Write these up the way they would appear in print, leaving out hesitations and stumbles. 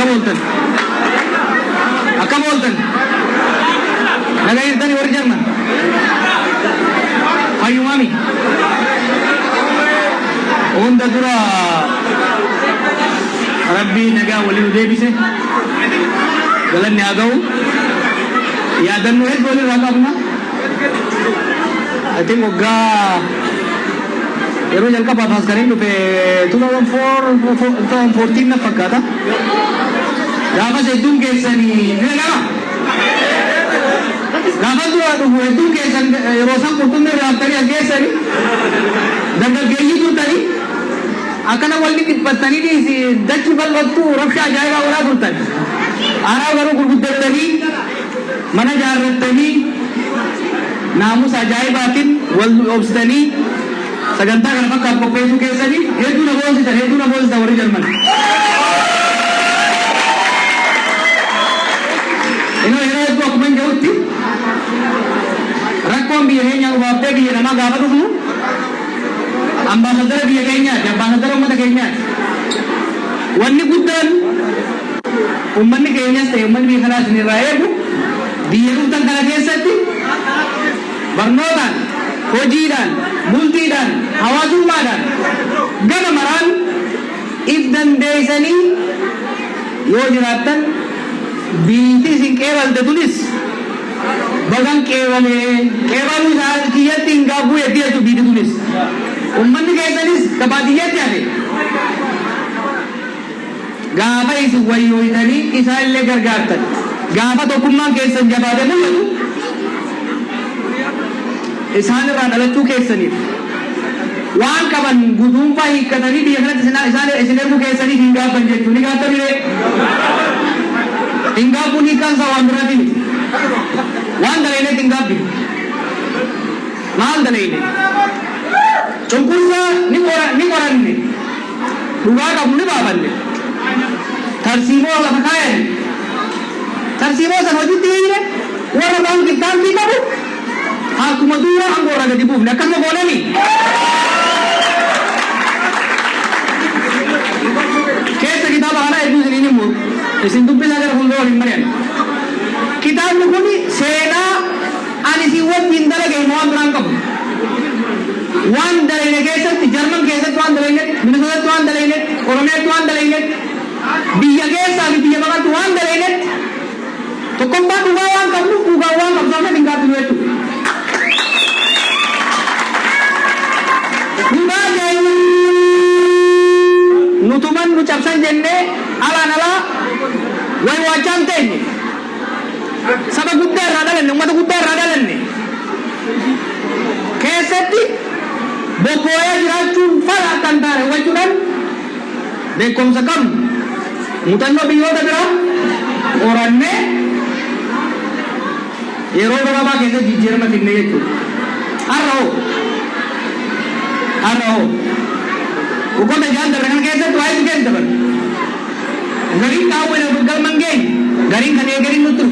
बोलतन नगा इर्तनी ओरिजिनल अयुमामी ओन ददुरा रब्बी नगा वली उदेबी से गलन न्यागाऊ यादन में बोले रहा अपना I think ओगा ये रोज अलका पास करेंगे पे 2014 ना पक्का था गावा से तुम कैसे नहीं ना गावा तो तुम कैसे रोसा कुटुंब में रात तरी आगे से दंगल गई तो तरी अकना वाली की पता नहीं दच बल वक्त रक्षा जाएगा वाला गुरता आरा करो गुरगुद्दर तरी मना जार तरी नामुस अजाई बातिन वल ऑब्स्टनी सगंता गणमा का पेशु कैसे भी हेतु न बोलता ओरिजिनल मन इन्हों इन्हों इसको अपमान जो थी रखवाम भी है यहाँ वापे भी है नमा गावा तो हूँ अंबासदर भी है कहीं यहाँ अंबासदर उम्मत कहीं यहाँ वन्नी कुत्तन उम्मत ने कहीं यहाँ से उम्मत भी खलास नहीं रहा है दिए कुत्तन कला कैसे थी बरनोदान Hojidan, multidan, hawazumadan, ganamaran, ifdan desani, yojratan, binti sing keval tetulis, bagang keval usal kiya tinggabu etiya tu binti tulis, umman ni kevalis kabadiyat jane, gapa isu wayo itani isal le gargartan, gapa to kumma kesan jabade mulu. इसान रान अलग तू कैसे नहीं वान कबन गुदुम पाई कतरी भी अगला इसान इसने को कैसे नहीं हिंगा पंजे चुनी का तो भी हिंगा पुनी का सवाल बना दी वान दलेने हिंगा भी माल दलेने चंकुला निकोरन ने दुआ का मुने बाबन ने थर्सीमो वाला पकाया है थर्सीमो से होती थी ने वो रंग किताब भी करूँ हाँ तुम दूर हम बोल रहे थे बुक न कल बोले नहीं कैसे किताब आ रहा है दूसरी नहीं मुझ इस इंदु पे लगा रखूँगा और इमरियन किताब में कोई सेना आने सी वो पिंडा लगे नॉन ब्रांड कब वन दलेंगे कैसे जर्मन कैसे तो आन दलेंगे मिनेसोटा तो आन दलेंगे कोरोना तो आन दलेंगे बिया कैसा बिया मगा तो आन दलेंगे तो कम बात हुआ वां कब सामने टिंगा तुझे तू nutuman nucapsan jenne ala nala wai wacan tenne sama gudda radalan numata gudda radalan ne keseti bokoya jirachun fala kantare wajudan bekom sakam mutanno biyo dabira oranne yero baba kese jijjer matinne yetu arro उको तो जान दर रखन कैसे तो आइस कैसे दबर गरीब काऊ में ना गल मंगे गरीब खने गरीब नुतु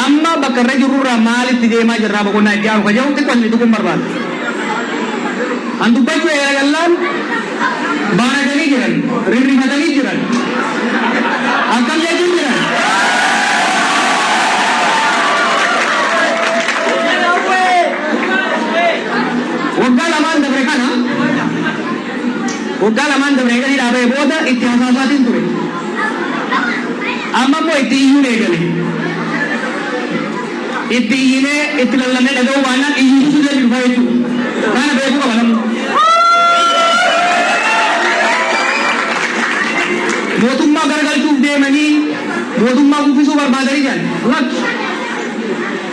अम्मा बकर जरूर माल तिजे मा जर्रा बको ना क्या हो जाओ ते कोन तो कुम बर्बाद अंदु बजो है अल्लाह बाना जनी जिरन रिरी मदनी जिरन अकल ले जिरन Ugal aman da mereka tidak ada boda istihasatin tu. Amma mo itiyu legali. Itiyine itilallane lado wana iyu sudah dibuat itu. Karena begitu kawan. Motumma gargal tu deh mani. Motumma kufisu berbadari jan. Lag.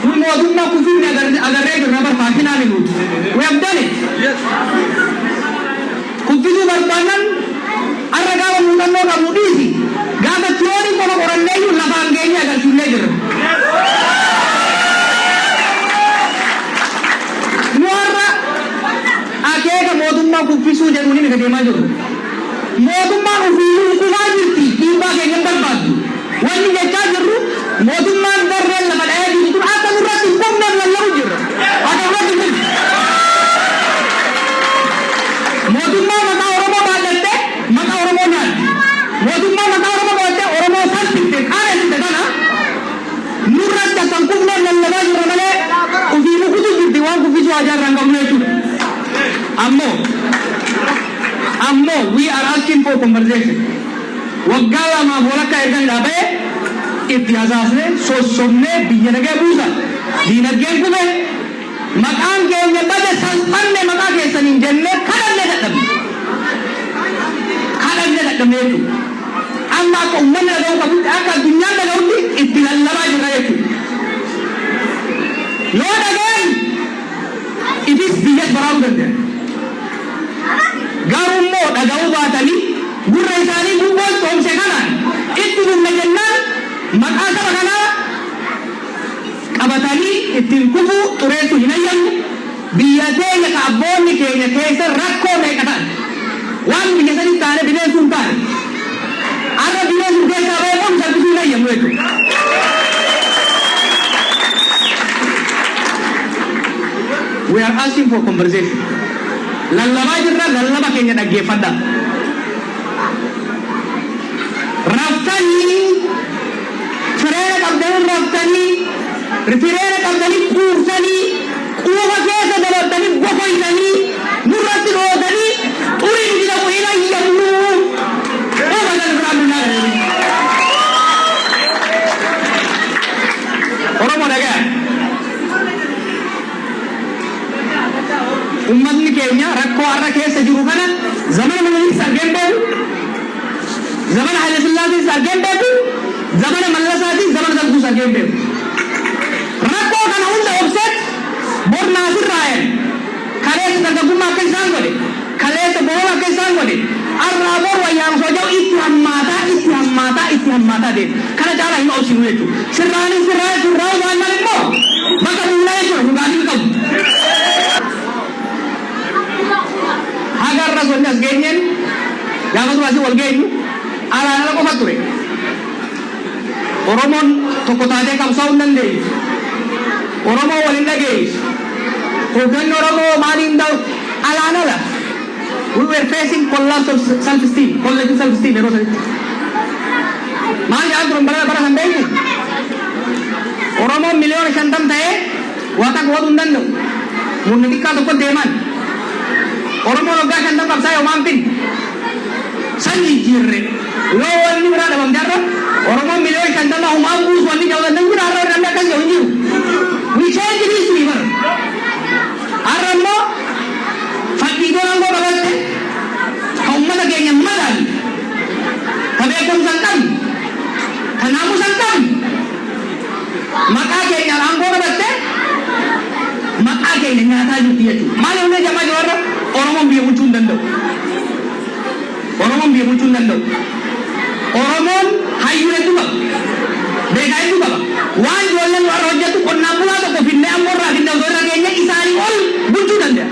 Motumma kufisu ni agar reg rabar pakai nami lu. Weh abda ni. Kufisu berpanan, ada kawan muda muda mudisi, gada teori kalau orang lain lapan gaya agar sulit jer. Muara, akhirnya modumma kufisu jadi ini negara maju. Modumma kufisu kuwajib ti, tiba kaya berbat. Wani jaga jeru, modumma derrel lapan ayat itu ada murah timpang dan lalu jer. Ada orang modumma mata orang bawa lete, Ammo, we are asking for conversation. Waggala ma bola ka ergan dabe ittihasasne sosomne biyanage buza dinaggen kume makan ke bade sanpanne maka ke sanin jenne kadalle kadam yetu amma ko ummanna do ka aka dunya da gawdi ittilallaba jira yetu Lord again it is biyat barawdan de garummo dagaw batali gurre sani bubol tom se kana ittu dum jannan makasa kana abatali ittil kufu turetu hinayam biyate ya kabonni ke ya kesa rakko me kata wan biyasani tare bine suntan ara bine sunke ka be on sabu hinayam wetu we are asking for conversation lallaba jirra lallaba kenya daggefadda raftani firena qabdani raftani firena qabdani kursani kuwa kesa dalatani bokoitani nurati rodani urin dila wila yamnu o badal ramna oromo daga ummatni kenya rakko arra kesa jiru kana zaman manani sargembe zaman Haile Selassie sargembe zaman mallasati zaman dalku sargembe rakko kana unda offset bor nasir rayen khale daga gumma ke sangole khale to bola ke sangole arra bor wayang sojo ittihammata de kana jala ino osinu yetu sirrani sirraw wanale mo maka mulai to ngani ko agar rasulullah genyen jangan masih wal genyu ala ko fature oromon to ko tade kam saundan de oromo walinda ge ko gan oromo marinda ala nala we were facing collapse of self esteem erosa man ya drum bara hande oromo million shantam tae wata ko dundan do munni ka to ko deman Oromo loga kanda kapsa yo mampin sanji jirre lo wani berada bang jarro Oromo milih kanda ma mampu wani jalan nunggu arro kanda kan yo nyu we change this river aramo fatigo nango bagaste kaumma lagi nyamadan kabe kon sangkam kanamu sangkam maka ke nyalango bagaste maka ke nyata juti itu mana une jama jorro Oromo biya muncul dando Oromo hayure tu bang bega itu bang wan jualan war roja tu konna mula tu kofinne amor ragin dando ragenya isani ol muncul danda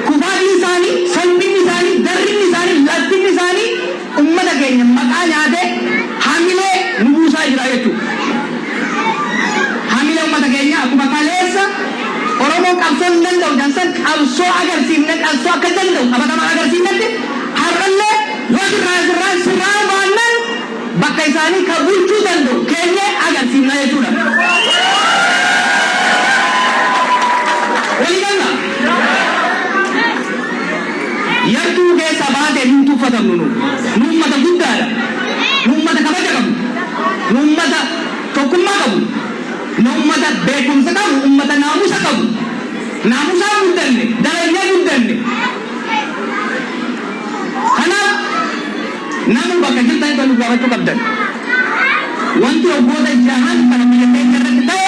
kufadi isani salbin isani darrin isani latin isani ummat agenya makanya ade hamile nubusa jirayatu aku bakalesa oromo kalson dando jansan kalso agar sinnet kalso agar dando apa nama agar sinnet harale wajran sirawanan bakai sani kabulcu dando kenya agar sinnet itu dah walikanna yaitu ke sabate nintu fadam nunu nummata buddara nummata kabajagam nummata tokumma kabu ummata bekum sakabu ummata namusa kabu namusa bundanne dalanya bundanne kana namu bakka jilta itu lu gawa to kabdan wanti oboda jahan kana milete karata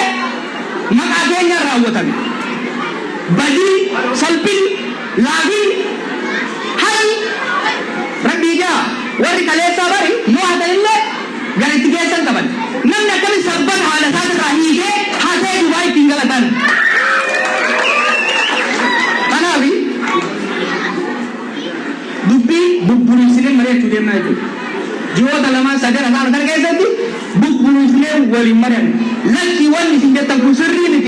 maka agenya rawatan badi salpin lagi hal rabija wari kalesa bari yo adalle gani tigesan kaban nanna kami sabban hala sad rahi ke hase dubai tinggalatan kanawi dubbi bubbulu sine mare tude na itu jiwa dalama sadar ana andar ke sadi bubbulu sine wali mare laki wani sinde tan kusirri ni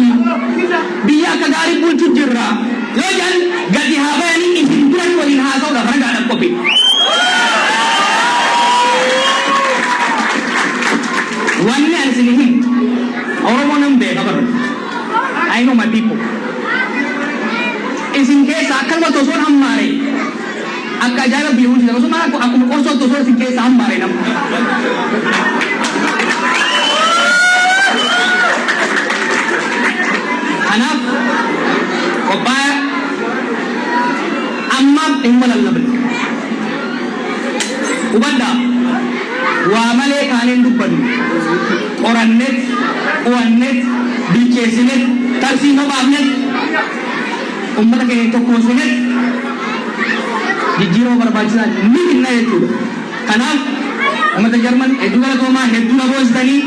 biya ka gari pulchu jirra lojan gadi habani isin duran wali haso da faraga da kopi wanne asli I know my people. Isin keessa akkanuma tosoon hammaare akka ajaa'iba biyya jira osoo maal akkuma qorsoo tosoon isin keessa hammaare nama. Kanaaf qophaa'e amma dhimma lallabne hubadhaa waa malee kaaneen dubbannu qorannet qo'annet bilcheessinet tarsiima baafnet ummata keenya tokkoomsinet jijjiirama barbaachisaa ni finna jechuudha. Kanaaf ummata Jarman hedduu galatoomaa hedduu naboositanii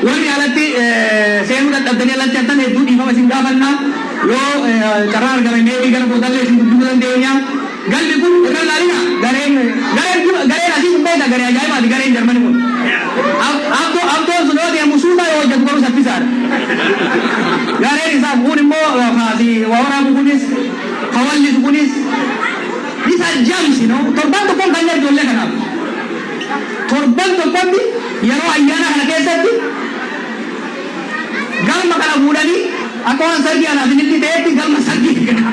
warri alatti seenuu dadhabdanii alatti hattan hedduu dhiifama isin gaafannaa yoo carraa argame meebii gara boodallee isin dubbisuu dandeenya. Galli kun irra ilaalina gareen asii kun beekta garee ajaa'ibaati gareen Jarmanii kun. Abdoon sun yoo deemu suutaa yoo hojjetu garuu saffisaadha. Gareen isaa kun immoo waa waraabu kunis hawallisu kunis isa jaamsi no torban tokkoon kan ijoollee kanaaf. Torban tokkotti yeroo ayyaana kana keessatti galma kana fuudhanii akka waan sargii anaaf inni ta'etti galma sargii kenna.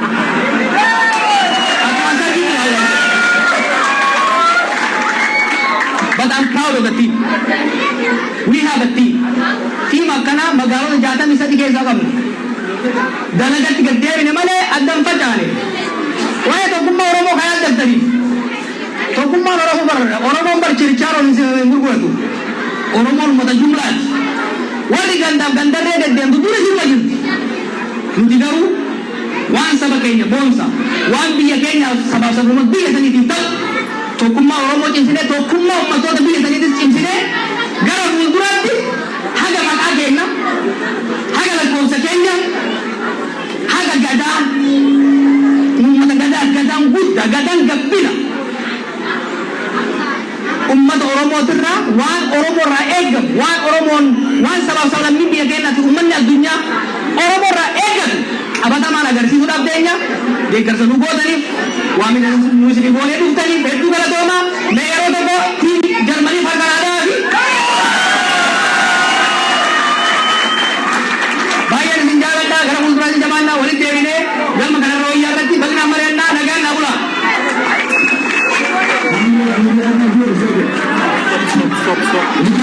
But I'm proud of the team. We have a team. Team akkana magaalota 63 keessaa qabna. Dalagatti gad deebine malee addan facaane. Waa'ee tokkummaa Oromoo kan addattaniif. Tokkummaan Oromoon barchirichaaroo hin gurguratu. Oromoon uummata jumlaati. Warri gandaaf gandarree deddeemtu dura jirma jirti. Nuti garuu waan saba keenya boonsa, waan biyya keenya sabaaf sabummaa biyya saniitiif ta'u tokkummaa Oromoo cimsinee tokkummaa uummattoota biyya saniitis cimsinee gara fuulduraatti haga maqaa keenya, haga lakkoofsa keenya, haga gadaa uummata gadaan guddaa gadaan gabbina ummata Oromootirraa waan Oromoorraa eegamu waan Oromoon waan sabaaf sablammii biyya keenyaatti uummanni addunyaa Oromoorraa eegamu qabatamaan agarsiisuudhaaf deenya deeggarsa nu gootaniif waamina nu isin goonee dhuftaniif hedduu galatoomaa mee yeroo tokko tiim Jarmanii fargaraadhaa fi baay'een isin jaaladhaa gara fuulduraatti jabaannaa walitti deebinee galma kanarra wayyaa irratti bal'inaan mari'annaa nagaan naa bulaa. Stop.